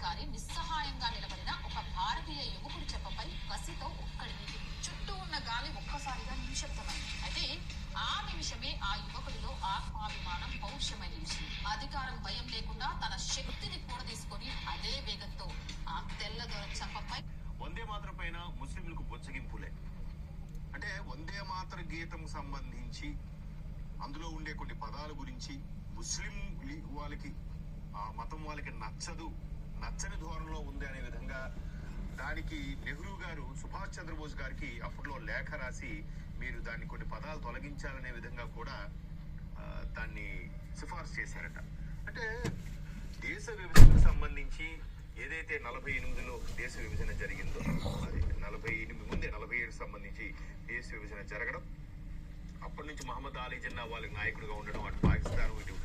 ఆక్రమణకారి నిస్సహాయంగా నిలబడిన ఒక భారతీయ యువకుడి చెప్పపై కసితో ఒక్కడికి చుట్టూ ఉన్న గాలి ఒక్కసారిగా నిశ్శబ్దమైంది. అయితే ఆ నిమిషమే ఆ యువకుడిలో ఆత్మాభిమానం పౌరుషమైన నిలిచింది. అధికారం భయం లేకుండా తన శక్తిని కూడదీసుకొని అదే వేగంతో ఆ తెల్లదొర చెప్పపై వందే మాతరం పైన ముస్లింలకు బొచ్చగింపులే. అంటే వందే మాతర గీతం సంబంధించి అందులో ఉండే కొన్ని పదాల గురించి ముస్లిం వాళ్ళకి ఆ మతం వాళ్ళకి నచ్చని ధోరణిలో ఉంది అనే విధంగా దానికి నెహ్రూ గారు సుభాష్ చంద్రబోస్ గారికి అప్పట్లో లేఖ రాసి మీరు దాన్ని కొన్ని పదాలు తొలగించాలనే విధంగా కూడా దాన్ని సిఫార్సు చేశారట. అంటే దేశ విభజనకు సంబంధించి ఏదైతే 48లో దేశ విభజన జరిగిందో, అది 48 ముందే 47 సంబంధించి దేశ విభజన జరగడం, అప్పటి నుంచి మహమ్మద్ అలీ జిన్నా వాళ్ళకి నాయకుడిగా ఉండడం, అటు పాకిస్తాన్ ఇటు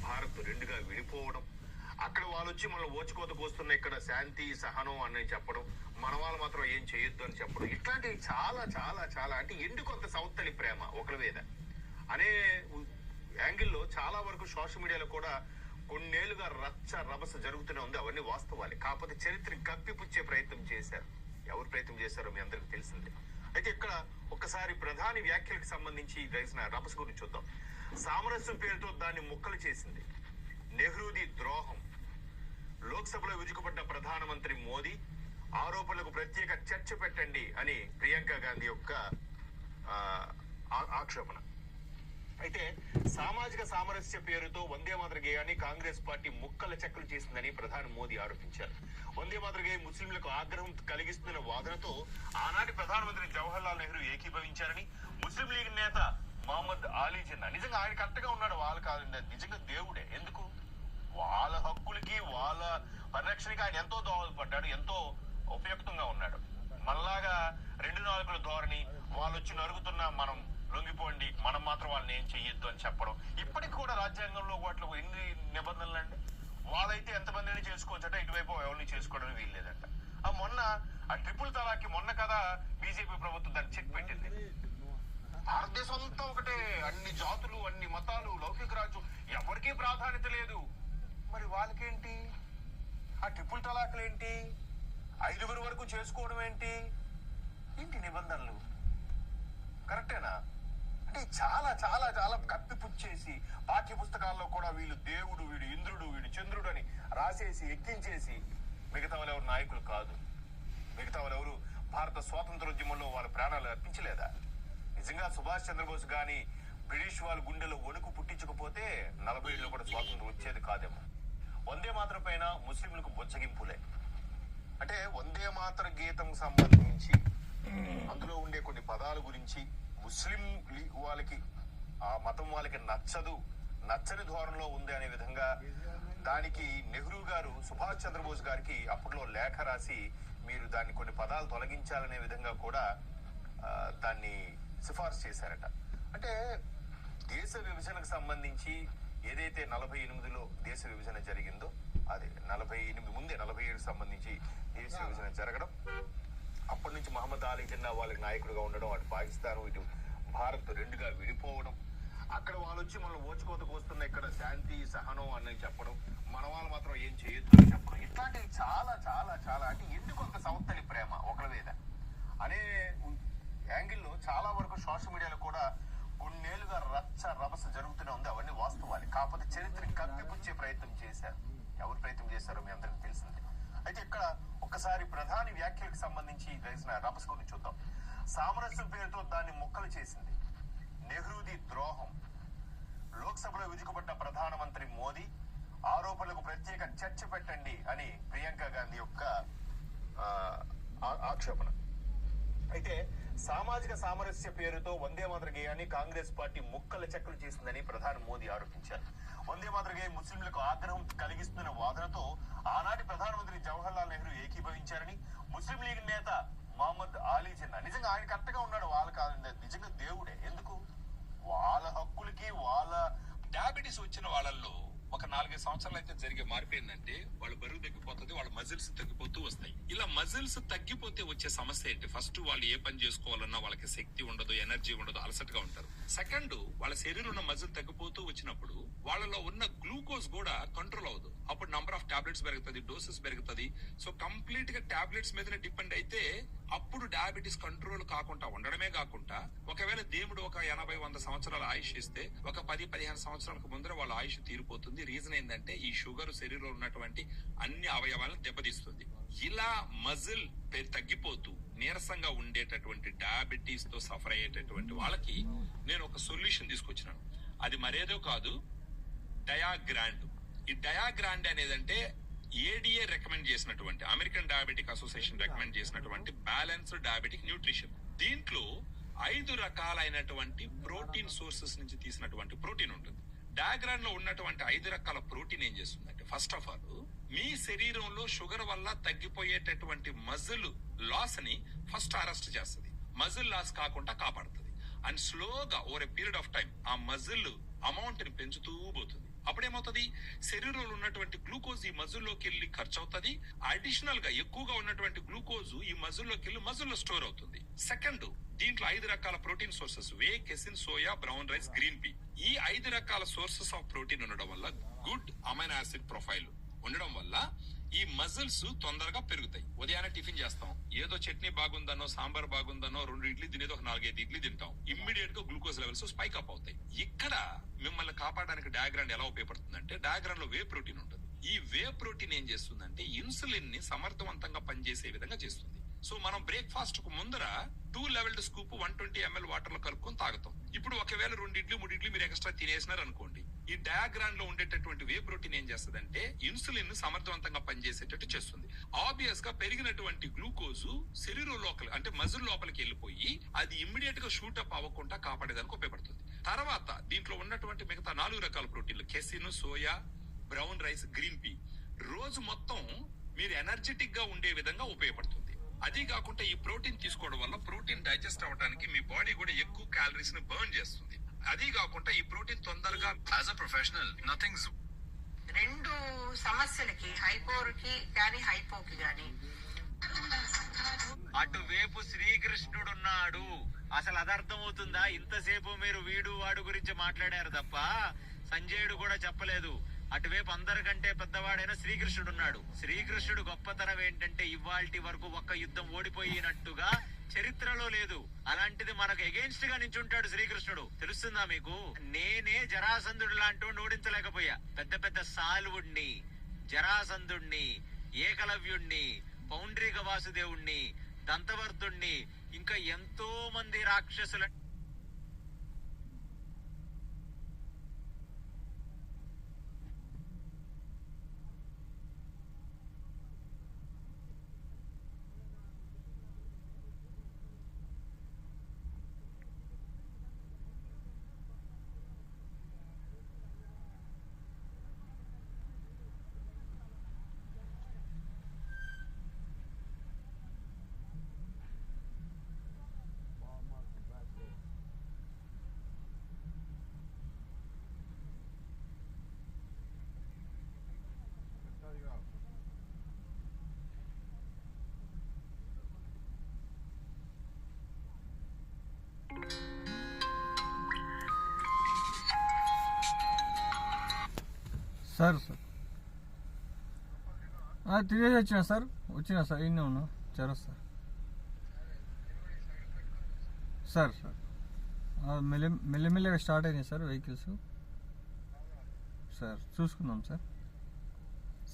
భారత్ రెండుగా విడిపోవడం, అక్కడ వాళ్ళు వచ్చి మనం ఓచుకోత కోస్తున్న ఇక్కడ శాంతి సహనం అని చెప్పడం, మన వాళ్ళు మాత్రం ఏం చేయొద్దు అని చెప్పడం, ఇట్లాంటివి చాలా చాలా చాలా అంటే ఎందుకు అంత సౌత్తలి ప్రేమ ఒకరి మీద అనే యాంగిల్లో చాలా వరకు సోషల్ మీడియాలో కూడా కొన్నేళ్లుగా రభస జరుగుతూనే ఉంది. అవన్నీ వాస్తవాలే. కాకపోతే చరిత్రని కప్పిపుచ్చే ప్రయత్నం చేశారు. ఎవరు ప్రయత్నం చేశారో మీ అందరికి తెలిసిందే. అయితే ఇక్కడ ఒక్కసారి ప్రధాని వ్యాఖ్యలకు సంబంధించి వేసిన రభస గురించి చూద్దాం. సామరస్యం పేరుతో దాన్ని ముక్కలు చేసింది. నెహ్రూది ద్రోహం, లోక్సభలో విరుచుకుపడ్డ ప్రధానమంత్రి మోదీ, ఆరోపణలకు ప్రత్యేక చర్చ పెట్టండి అని ప్రియాంక గాంధీ యొక్క ఆక్షేపణ. అయితే సామాజిక సామరస్య పేరుతో వందే మాతర గేయాన్ని కాంగ్రెస్ పార్టీ ముక్కల చెక్కలు చేసిందని ప్రధాని మోదీ ఆరోపించారు. వందే మాతర గేయం ముస్లింలకు ఆగ్రహం కలిగిస్తున్న వాదనతో ఆనాటి ప్రధానమంత్రి జవహర్ లాల్ నెహ్రూ ఏకీభవించారని ముస్లిం లీగ్ నేత మహమ్మద్ అలీ జిన్నా, నిజంగా ఆయన కరెక్ట్గా ఉన్నాడు, వాళ్ళు కాదు, నిజంగా దేవుడే. ఎందుకు? వాళ్ళ హక్కులకి వాళ్ళ పరిరక్షణకి ఆయన ఎంతో దోహదపడ్డాడు, ఎంతో ఉపయుక్తంగా ఉన్నాడు. మనలాగా 2-4 ధోరణి, వాళ్ళు వచ్చి నరుగుతున్నా మనం లొంగిపోండి, మనం మాత్రం వాళ్ళని ఏం చెయ్యొద్దు అని చెప్పడం. ఇప్పటికి కూడా రాజ్యాంగంలో వాటిలో ఎన్ని నిబంధనలు అండి. వాళ్ళైతే ఎంతమందిని చేసుకోవచ్చట, ఇటువైపు ఎవరిని చేసుకోవడం వీల్లేదంట. మొన్న ఆ ట్రిపుల్ తలాకి మొన్న కదా బీజేపీ ప్రభుత్వం దాన్ని చెక్ పెట్టింది. భారతదేశం అంతా ఒకటే, అన్ని జాతులు అన్ని మతాలు, లౌకిక రాజ్యం, ఎవరికీ ప్రాధాన్యత లేదు. మరి వాళ్ళకేంటి? ఆ ట్రిపుల్ తలాకులేంటి? 5 వరకు చేసుకోవడం ఏంటి నిబంధనలు? కరెక్టేనా? అంటే చాలా చాలా చాలా కప్పిపుచ్చేసి పాఠ్య పుస్తకాల్లో కూడా వీళ్ళు దేవుడు, వీడు ఇంద్రుడు, వీడు చంద్రుడు అని రాసేసి ఎక్కించేసి మిగతా వాళ్ళు ఎవరు నాయకులు కాదు, మిగతా వాళ్ళు ఎవరు భారత స్వాతంత్రోద్యమంలో వాళ్ళ ప్రాణాలు అర్పించలేదా? నిజంగా సుభాష్ చంద్రబోస్ గాని బ్రిటిష్ వాళ్ళ గుండెలో వణుకు పుట్టించకపోతే 47లో కూడా స్వాతంత్రం వచ్చేది కాదేమో. వందే మాతరం పైన ముస్లింలకు బొచ్చగింపులే. అంటే వందే మాతర గీతం సంబంధించి అందులో ఉండే కొన్ని పదాల గురించి ముస్లిం వాళ్ళకి ఆ మతం వాళ్ళకి నచ్చని ధోరణిలో ఉంది అనే విధంగా దానికి నెహ్రూ గారు సుభాష్ చంద్రబోస్ గారికి అప్పట్లో లేఖ రాసి మీరు దాన్ని కొన్ని పదాలు తొలగించాలనే విధంగా కూడా దాన్ని సిఫార్సు చేశారట. అంటే దేశ విభజనకు సంబంధించి ఏదైతే 48లో దేశ విభజన జరిగిందో, అది 48 ముందే 47 సంబంధించి దేశ విభజన జరగడం, అప్పటి నుంచి మహమ్మద్ అలీ జిన్నా వాళ్ళకి నాయకుడిగా ఉండడం, అటు పాకిస్తాన్ ఇటు భారత్ రెండుగా విడిపోవడం, అక్కడ వాళ్ళు వచ్చి మనం ఓచుకోత కోస్తున్న ఇక్కడ శాంతి సహనం అని చెప్పడం, మన వాళ్ళు మాత్రం ఏం చేయొద్దు అని చెప్పడం, ఇట్లాంటివి చాలా చాలా చాలా అంటే ఎందుకు అంత సౌత్తలి ప్రేమ ఒకరి మీద అనే యాంగిల్లో చాలా వరకు సోషల్ మీడియాలో కూడా కొన్నేళ్లుగా రభస జరుగుతూనే ఉంది. అవన్నీ వాస్తవాలే. కాకపోతే చరిత్రని కప్పిపుచ్చే ప్రయత్నం చేశారు. ఎవరు ప్రయత్నం చేశారో మీ అందరికి తెలిసిందే. అయితే ఇక్కడ ఒక్కసారి ప్రధాని వ్యాఖ్యలకు సంబంధించి వేసిన రభస గురించి చూద్దాం. సామరస్యం పేరుతో దాన్ని ముక్కలు చేసింది. నెహ్రూది ద్రోహం, లోక్సభలో విరుచుకుపడ్డ ప్రధానమంత్రి మోదీ, ఆరోపణలకు ప్రత్యేక చర్చ పెట్టండి అని ప్రియాంక గాంధీ యొక్క ఆక్షేపణ. అయితే సామాజిక సామరస్య పేరుతో వందే మాతర గేయాన్ని కాంగ్రెస్ పార్టీ ముక్కల చెక్కలు చేసిందని ప్రధాని మోదీ ఆరోపించారు. వందే మాతర గేయం ముస్లింలకు ఆగ్రహం కలిగిస్తున్న వాదనతో ఆనాటి ప్రధానమంత్రి జవహర్ లాల్ నెహ్రూ ఏకీభవించారని ముస్లిం లీగ్ నేత మహమ్మద్ అలీ జిన్నా, నిజంగా ఆయన కరెక్ట్గా ఉన్నాడు, వాళ్ళు కాదు, నిజంగా దేవుడే. ఎందుకు? వాళ్ళ హక్కులకి వాళ్ళ డయాబెటీస్ వచ్చిన వాళ్ళల్లో ఒక 4-5 సంవత్సరాలు అయితే జరిగే మార్పు ఏంటంటే వాళ్ళు బరువు తగ్గిపోతుంది, వాళ్ళ మజిల్స్ తగ్గిపోతూ వస్తాయి. ఇలా మజిల్స్ తగ్గిపోతే వచ్చే సమస్య ఏంటి? ఫస్ట్ వాళ్ళు ఏ పని చేసుకోవాలన్నా వాళ్ళకి శక్తి ఉండదు, ఎనర్జీ ఉండదు, అలసటగా ఉంటారు. సెకండ్, వాళ్ళ శరీరంలో ఉన్న మజిల్ తగ్గిపోతూ వచ్చినప్పుడు వాళ్ళలో ఉన్న గ్లూకోజ్ కూడా కంట్రోల్ అవ్వదు. అప్పుడు నంబర్ ఆఫ్ టాబ్లెట్స్ పెరుగుతుంది, డోసెస్ పెరుగుతుంది. సో కంప్లీట్ గా టాబ్లెట్స్ మీదనే డిపెండ్ అయితే అప్పుడు డయాబెటీస్ కంట్రోల్ కాకుండా ఉండడమే కాకుండా, ఒకవేళ దేవుడు ఒక 80-100 సంవత్సరాల ఆయుష్ ఇస్తే ఒక 10-15 సంవత్సరాలకు ముందర వాళ్ళ ఆయుష్ తీరిపోతుంది. రీజన్ ఏంటంటే ఈ షుగర్ శరీరంలో ఉన్నటువంటి అన్ని అవయవాలను దెబ్బతీస్తుంది. ఇలా మజిల్ తగ్గిపోతూ నీరసంగా ఉండేటటువంటి డయాబెటీస్ తో సఫర్ అయ్యేటటువంటి వాళ్ళకి నేను ఒక సొల్యూషన్ తీసుకొచ్చినాను. అది మరేదో కాదు, డయాగ్రాండ్. ఈ డయాగ్రాండ్ అనేదంటే ఏడిఏ రికమెండ్ చేసినటువంటి, అమెరికన్ డయాబెటిక్ అసోసియేషన్ రికమెండ్ చేసినటువంటి బ్యాలెన్స్డ్ డయాబెటిక్ న్యూట్రిషన్. దీంట్లో 5 రకాలైనటువంటి ప్రోటీన్ సోర్సెస్ నుంచి తీసినటువంటి ప్రోటీన్ ఉంటుంది. డయాగ్రామ్ లో ఉన్నటువంటి 5 రకాల ప్రోటీన్ ఏం చేస్తుందంటే, ఫస్ట్ ఆఫ్ ఆల్ మీ శరీరంలో షుగర్ వల్ల తగ్గిపోయేటటువంటి మజిల్ లాస్ ని ఫస్ట్ అరెస్ట్ చేస్తుంది. మజిల్ లాస్ కాకుండా కాపాడుతుంది. అండ్ స్లోగా over a period of time ఆ మజిల్ అమౌంట్ ని పెంచుతూ పోతుంది. అప్పుడేమవుతుంది, శరీరంలో ఉన్నటువంటి గ్లూకోజ్ ఈ మజిల్లోకి వెళ్ళి ఖర్చు అవుతుంది. అడిషనల్ గా ఎక్కువగా ఉన్నటువంటి గ్లూకోజ్ ఈ మజిల్లోకి వెళ్ళి మజిల్లో స్టోర్ అవుతుంది. సెకండ్, దీంట్లో 5 రకాల protein sources, whey, casein, soya, brown rice, green pea. ఈ 5 రకాల సోర్సెస్ ఆఫ్ ప్రోటీన్ ఉండడం వల్ల, గుడ్ అమైనో యాసిడ్ ప్రొఫైల్ ఉండడం వల్ల ఈ మజిల్స్ తొందరగా పెరుగుతాయి. ఉదయాన్నే టిఫిన్ చేస్తాం, ఏదో చట్నీ బాగుందనో, సాంబార్ బాగుందనో 2 ఇడ్లీ తినేది ఒక 4-5 ఇడ్లీ తింటాం. ఇమ్మీడియట్ గా గ్లూకోజ్ లెవెల్స్ స్పైక్ అప్ అవుతాయి. ఇక్కడ మిమ్మల్ని కాపాడడానికి డయాగ్రామ్ ఎలా ఉపయోగపడుతుందంటే, డయాగ్రామ్ లో వే ప్రోటీన్ ఉంటుంది. ఈ వే ప్రోటీన్ ఏం చేస్తుందంటే ఇన్సులిన్ ని సమర్థవంతంగా పనిచేసే విధంగా చేస్తుంది. సో మనం బ్రేక్ఫాస్ట్ కు ముందర 2 లెవెల్డ్ స్కూప్ 120 ml వాటర్ లో కలుపుకొని తాగుతాం. ఇప్పుడు ఒకవేళ 2 ఇడ్లీ 3 ఇడ్లీ మీరు ఎక్స్ట్రా తినేసినారు అనుకోండి, ఈ డయాగ్రామ్ లో ఉండేటటువంటి వే ప్రోటీన్ ఏం చేస్తుందంటే ఇన్సులిన్ ని సమర్థవంతంగా పనిచేసేటట్టు చేస్తుంది. ఆబ్వియస్ గా పెరిగినటువంటి గ్లూకోజ్ శరీరం లోపల అంటే మజిల్ లోపలికి వెళ్ళిపోయి అది ఇమ్మీడియట్ గా షూటప్ అవ్వకుండా కాపాడేదానికి ఉపయోగపడుతుంది. తర్వాత దీంట్లో ఉన్నటువంటి మిగతా 4 రకాల ప్రోటీన్లు, casein, soya, brown rice, green P, రోజు మొత్తం మీరు ఎనర్జెటిక్ గా ఉండే విధంగా ఉపయోగపడుతుంది. అది కాకుండా ఈ ప్రోటీన్ తీసుకోవడం వల్ల ప్రోటీన్ డైజెస్ట్ అవ్వడానికి మీ బాడీ కూడా ఎక్కువ క్యాలరీస్ ని బర్న్ చేస్తుంది. అది కాకుండా ఈ ప్రోటీన్ తొందరగా, యాజ్ అ ప్రొఫెషనల్ నథింగ్. 2 సమస్యలకి, హైపోకి గాని హైపోకి గాని అటువైపు శ్రీకృష్ణుడున్నాడు. అసలు అది అర్థమవుతుందా? ఇంతసేపు మీరు వీడు వాడు గురించి మాట్లాడారు తప్ప సంజయుడు కూడా చెప్పలేదు. అటువైపు అందరికంటే పెద్దవాడైన శ్రీకృష్ణుడున్నాడు. శ్రీకృష్ణుడు గొప్పతనం ఏంటంటే ఇవాల్టి వరకు ఒక్క యుద్ధం ఓడిపోయినట్టుగా చరిత్రలో లేదు. అలాంటిది మనకు ఎగెయిన్స్ట్ గా నించుంటాడు శ్రీకృష్ణుడు. తెలుస్తుందా మీకు? నేనే జరాసంధుడు లాంటి ఓడించలేకపోయా. పెద్ద పెద్ద సాల్వుణ్ణి, జరాసంధుణ్ణి, ఏకలవ్యుణ్ణి, పౌండ్రీక వాసుదేవుణ్ణి, దంతవర్ధుణ్ణి, ఇంకా ఎంతో మంది రాక్షసుల సార్ తిరిగేసి వచ్చినా సార్ ఇన్నే ఉన్నా చరస్ సార్ మెల్లిమెల్లిగా స్టార్ట్ అయినాయి సార్ వెహికల్స్. సార్ చూసుకుందాం సార్.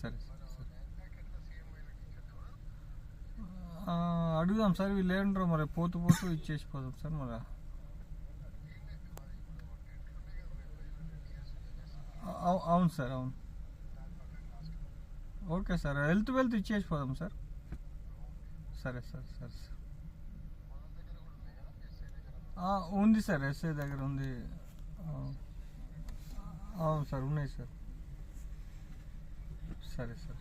సరే సార్ అడుగుదాం సార్. వీళ్ళు ఏంటారో మరి పోతూ ఇచ్చేసిపోదాం సార్. మరి అవును సార్, అవును. ఓకే సార్, వెళ్తూ ఇచ్చేసిపోదాం సార్. సరే సార్. ఉంది సార్, ఎస్ఐ దగ్గర ఉంది. అవును సార్, ఉన్నాయి సార్. సరే సార్.